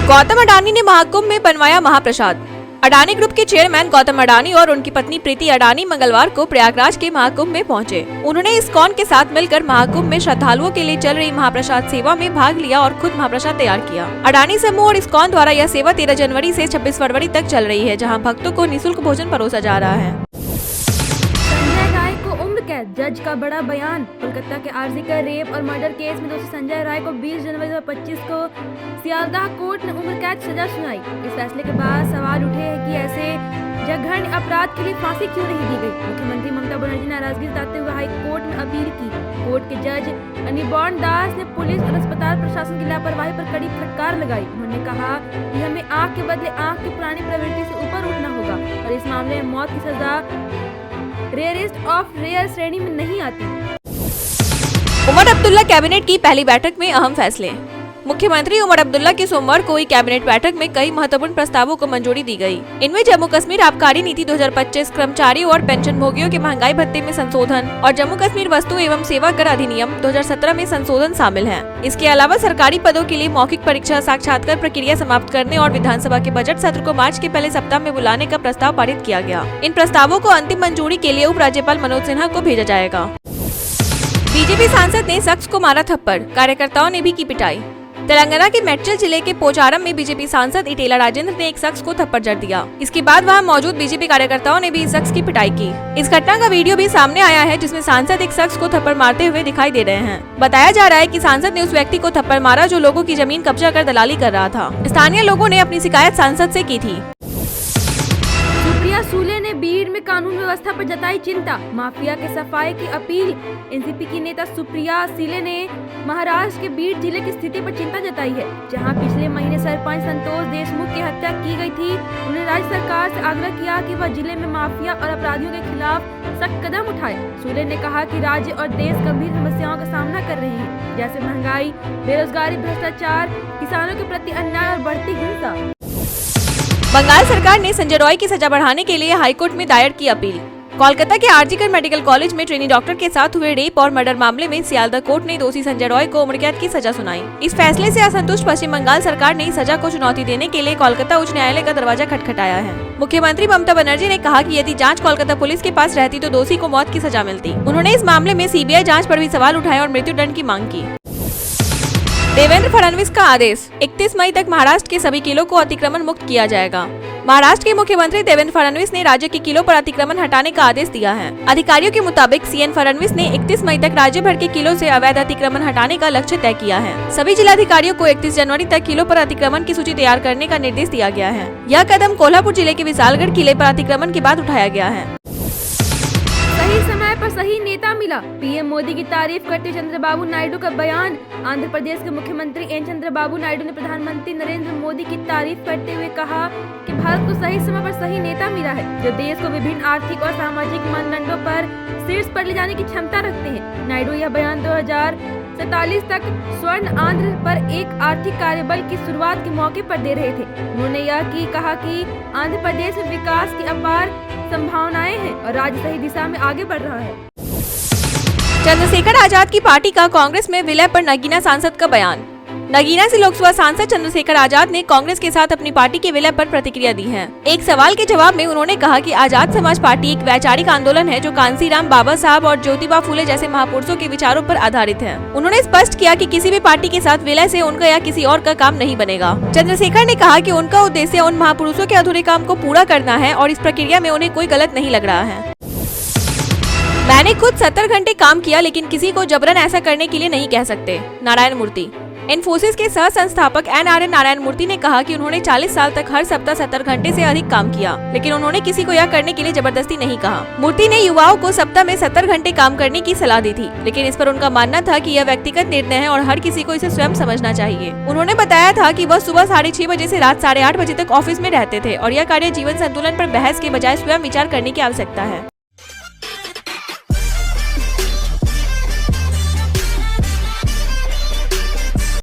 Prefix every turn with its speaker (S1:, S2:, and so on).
S1: गौतम अडानी ने महाकुंभ में बनवाया महाप्रसाद। अडानी ग्रुप के चेयरमैन गौतम अडानी और उनकी पत्नी प्रीति अडानी मंगलवार को प्रयागराज के महाकुंभ में पहुंचे। उन्होंने इस्कॉन के साथ मिलकर महाकुंभ में श्रद्धालुओं के लिए चल रही महाप्रसाद सेवा में भाग लिया और खुद महाप्रसाद तैयार किया। अडानी समूह और इस्कॉन द्वारा यह सेवा 13 जनवरी से 26 फरवरी तक चल रही है, जहाँ भक्तों को निःशुल्क भोजन परोसा जा रहा है।
S2: जज का बड़ा बयान। कोलकाता के आरजीकर रेप और मर्डर केस में दोषी संजय राय को 20 जनवरी 2025 को सियालदाह कोर्ट ने उम्र कैद सजा सुनाई। इस फैसले के बाद सवाल उठे हैं कि ऐसे जघन्य अपराध के लिए फांसी क्यों नहीं दी गई। मुख्यमंत्री ममता बनर्जी ने नाराजगी जताते हुए हाई कोर्ट में अपील की। कोर्ट के जज अनिबॉर्न दास ने पुलिस और अस्पताल प्रशासन की लापरवाही पर कड़ी फटकार लगाई। उन्होंने कहा कि हमें आंख के बदले आंख की पुरानी प्रवृत्ति से ऊपर उठना होगा और इस मामले में मौत की सजा रेयरेस्ट ऑफ रेयर श्रेणी में नहीं आती।
S1: उमर अब्दुल्ला कैबिनेट की पहली बैठक में अहम फैसले। मुख्यमंत्री उमर अब्दुल्ला की सोमवार को हुई कैबिनेट बैठक में कई महत्वपूर्ण प्रस्तावों को मंजूरी दी गई। इनमें जम्मू कश्मीर आबकारी नीति 2025, कर्मचारियों और पेंशन भोगियों के महंगाई भत्ते में संशोधन और जम्मू कश्मीर वस्तु एवं सेवा कर अधिनियम 2017 में संशोधन शामिल है। इसके अलावा सरकारी पदों के लिए मौखिक परीक्षा साक्षात्कार प्रक्रिया समाप्त करने और विधानसभा के बजट सत्र को मार्च के पहले सप्ताह में बुलाने का प्रस्ताव पारित किया गया। इन प्रस्तावों को अंतिम मंजूरी के लिए उपराज्यपाल मनोज सिन्हा को भेजा जाएगा। बीजेपी सांसद ने शख्स को मारा थप्पड़, कार्यकर्ताओं ने भी की पिटाई। तेलंगाना के मेड्चल जिले के पोचारम में बीजेपी सांसद इटेला राजेंद्र ने एक शख्स को थप्पड़ जड़ दिया। इसके बाद वहां मौजूद बीजेपी कार्यकर्ताओं ने भी इस शख्स की पिटाई की। इस घटना का वीडियो भी सामने आया है, जिसमें सांसद एक शख्स को थप्पड़ मारते हुए दिखाई दे रहे हैं। बताया जा रहा है कि सांसद ने उस व्यक्ति को थप्पड़ मारा जो लोगों की जमीन कब्जा कर दलाली कर रहा था। स्थानीय लोगों ने अपनी शिकायत सांसद से की थी।
S2: सुप्रिया सूले ने बीड़ में कानून व्यवस्था पर जताई चिंता, माफिया के सफाई की अपील। एनसीपी की नेता सुप्रिया सूले ने महाराष्ट्र के बीड़ जिले की स्थिति पर चिंता जताई है, जहां पिछले महीने सरपंच संतोष देशमुख की हत्या की गई थी। उन्होंने राज्य सरकार से आग्रह किया कि वह जिले में माफिया और अपराधियों के खिलाफ सख्त कदम उठाए। सूले ने कहा कि राज्य और देश गंभीर समस्याओं का सामना कर रहे हैं, जैसे महंगाई, बेरोजगारी, भ्रष्टाचार, किसानों के प्रति अन्याय और बढ़ती हिंसा।
S1: बंगाल सरकार ने संजय रॉय की सजा बढ़ाने के लिए हाईकोर्ट में दायर की अपील। कोलकाता के आरजीकर मेडिकल कॉलेज में ट्रेनी डॉक्टर के साथ हुए रेप और मर्डर मामले में सियालदह कोर्ट ने दोषी संजय रॉय को उम्र कैद की सजा सुनाई। इस फैसले से असंतुष्ट पश्चिम बंगाल सरकार ने इस सजा को चुनौती देने के लिए कोलकाता उच्च न्यायालय का दरवाजा खटखटाया है। मुख्यमंत्री ममता बनर्जी ने कहा कि यदि जांच कोलकाता पुलिस के पास रहती तो दोषी को मौत की सजा मिलती। उन्होंने इस मामले में सीबीआई जाँच पर भी सवाल उठाए और मृत्युदंड की मांग की। देवेंद्र फडणवीस का आदेश, 31 मई तक महाराष्ट्र के सभी किलों को अतिक्रमण मुक्त किया जाएगा। महाराष्ट्र के मुख्यमंत्री देवेंद्र फडणवीस ने राज्य के किलों पर अतिक्रमण हटाने का आदेश दिया है। अधिकारियों के मुताबिक सीएम फडणवीस ने 31 मई तक राज्य भर के किलों से अवैध अतिक्रमण हटाने का लक्ष्य तय किया है। सभी जिलाधिकारियों को 31 जनवरी तक किलों पर अतिक्रमण की सूची तैयार करने का निर्देश दिया गया है। यह कदम कोल्हापुर जिले के विशालगढ़ किले पर अतिक्रमण के बाद उठाया गया है।
S2: सही समय पर सही नेता मिला, पीएम मोदी की तारीफ करते हुए चंद्रबाबू नायडू का बयान। आंध्र प्रदेश के मुख्यमंत्री एन चंद्रबाबू नायडू ने प्रधानमंत्री नरेंद्र मोदी की तारीफ करते हुए कहा कि भारत को सही समय पर सही नेता मिला है, जो देश को विभिन्न आर्थिक और सामाजिक मानदंडों पर शीर्ष पर ले जाने की क्षमता रखते हैं। नायडू यह बयान 2047 तक स्वर्ण आंध्र पर एक आर्थिक कार्यबल की शुरुआत के मौके पर दे रहे थे। उन्होंने यह कहा कि आंध्र प्रदेश में विकास की अपार संभावनाएं हैं और राज्य सही दिशा में आगे बढ़ रहा है।
S1: चंद्रशेखर आजाद की पार्टी का कांग्रेस में विलय पर नगीना सांसद का बयान। नगीना से लोकसभा सांसद चंद्रशेखर आजाद ने कांग्रेस के साथ अपनी पार्टी के विलय पर प्रतिक्रिया दी है। एक सवाल के जवाब में उन्होंने कहा कि आजाद समाज पार्टी एक वैचारिक आंदोलन है जो कांसीराम, बाबा साहब और ज्योतिबा फूले जैसे महापुरुषों के विचारों पर आधारित है। उन्होंने स्पष्ट किया कि किसी भी पार्टी के साथ विलय से उनका या किसी और का काम नहीं बनेगा। चंद्रशेखर ने कहा कि उनका उद्देश्य उन महापुरुषों के अधूरे काम को पूरा करना है और इस प्रक्रिया में उन्हें कोई गलत नहीं लग रहा है। मैंने खुद 70 घंटे काम किया, लेकिन किसी को जबरन ऐसा करने के लिए नहीं कह सकते। नारायण मूर्ति। इन्फोसिस के सह संस्थापक NRN नारायण मूर्ति ने कहा कि उन्होंने 40 साल तक हर सप्ताह 70 घंटे से अधिक काम किया, लेकिन उन्होंने किसी को यह करने के लिए जबरदस्ती नहीं कहा। मूर्ति ने युवाओं को सप्ताह में 70 घंटे काम करने की सलाह दी थी, लेकिन इस पर उनका मानना था कि यह व्यक्तिगत निर्णय है और हर किसी को इसे स्वयं समझना चाहिए। उन्होंने बताया था कि वह सुबह 6:30 बजे से रात 8:30 बजे तक ऑफिस में रहते थे और यह कार्य जीवन संतुलन पर बहस के बजाय स्वयं विचार करने की आवश्यकता है।